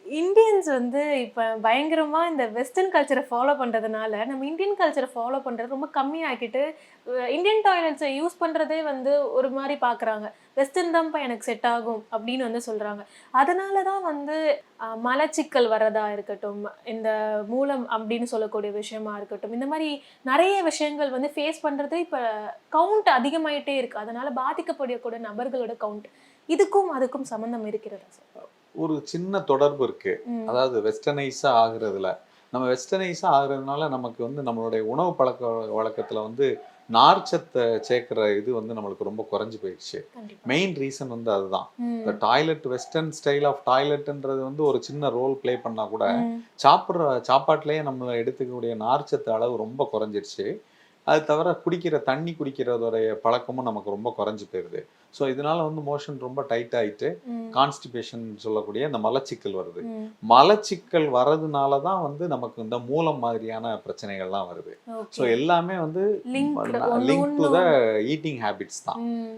Indians வந்து இப்ப பயங்கரமா இந்த வெஸ்டர்ன் கல்ச்சரை ஃபாலோ பண்றதுனால, நம்ம இந்தியன் கல்ச்சரை ஃபாலோ பண்றது ரொம்ப கம்மியாக்கிட்டு, இந்தியன் டாய்லெட்ஸ யூஸ் பண்றதே வந்து ஒரு மாரி பார்க்குறாங்க. வெஸ்டர்ன் தான்ப்பா எனக்கு செட் ஆகும் அப்படின்னு வந்து சொல்றாங்க. அதனால தான் வந்து மலச்சிக்கல் வர்றதா இருக்கட்டும், இந்த மூலம் அப்படின்னு சொல்லக்கூடிய விஷயமா இருக்கட்டும், இந்த மாரி நெறைய விஷயங்கள் வந்து ஃபேஸ் பண்றது இப்ப கவுண்ட் அதிகமாயிட்டே இருக்கு. அதனால பாதிக்கப்படக்கூடிய நபர்களோட கவுண்ட். இதுக்கும் அதுக்கும் சம்மந்தம் இருக்கிறதா சார்? ஒரு சின்ன தொடர்பு இருக்கு. ம். அதாவது வெஸ்டர்னைஸா ஆகுறதுல. நம்ம வெஸ்டர்னைஸா ஆகுறதுனால நமக்கு வந்து நம்மளுடைய உணவு வழக்கத்துல வந்து நார்ச்சத்த சேர்க்கிற இது வந்து நம்மளுக்கு ரொம்ப குறைஞ்சு போயிடுச்சு. கண்டிப்பா. மெயின் ரீசன் வந்து அதுதான். இந்த ம். டாய்லெட் வெஸ்டர்ன் ஸ்டைல் ஆஃப் டாய்லெட்ன்றது வந்து ஒரு சின்ன ரோல் ப்ளே பண்ணா கூட, ம். சாப்பாட்டிலேயே நம்ம எடுத்துக்கக்கூடிய நார்ச்சத்து அளவு ரொம்ப குறைஞ்சிருச்சு. அது தவிர தண்ணி குடிக்கிறதோடைய பழக்கமும் நமக்கு ரொம்ப குறைஞ்சு போயிருது. ஸோ இதனால வந்து மோஷன் ரொம்ப டைட் ஆயிட்டு, ம். கான்ஸ்டிபேஷன் சொல்லக்கூடிய இந்த மலச்சிக்கல் வருது. ம். மலச்சிக்கல் வரதுனால தான் வந்து நமக்கு இந்த மூலம் மாதிரியான பிரச்சனைகள்லாம் வருது. So okay. எல்லாமே வந்து லிங்க்டு ஒண்ணு லிங்க் டு ஒண்ணு த ஈட்டிங் ஹேபிட்ஸ் தான். ம்.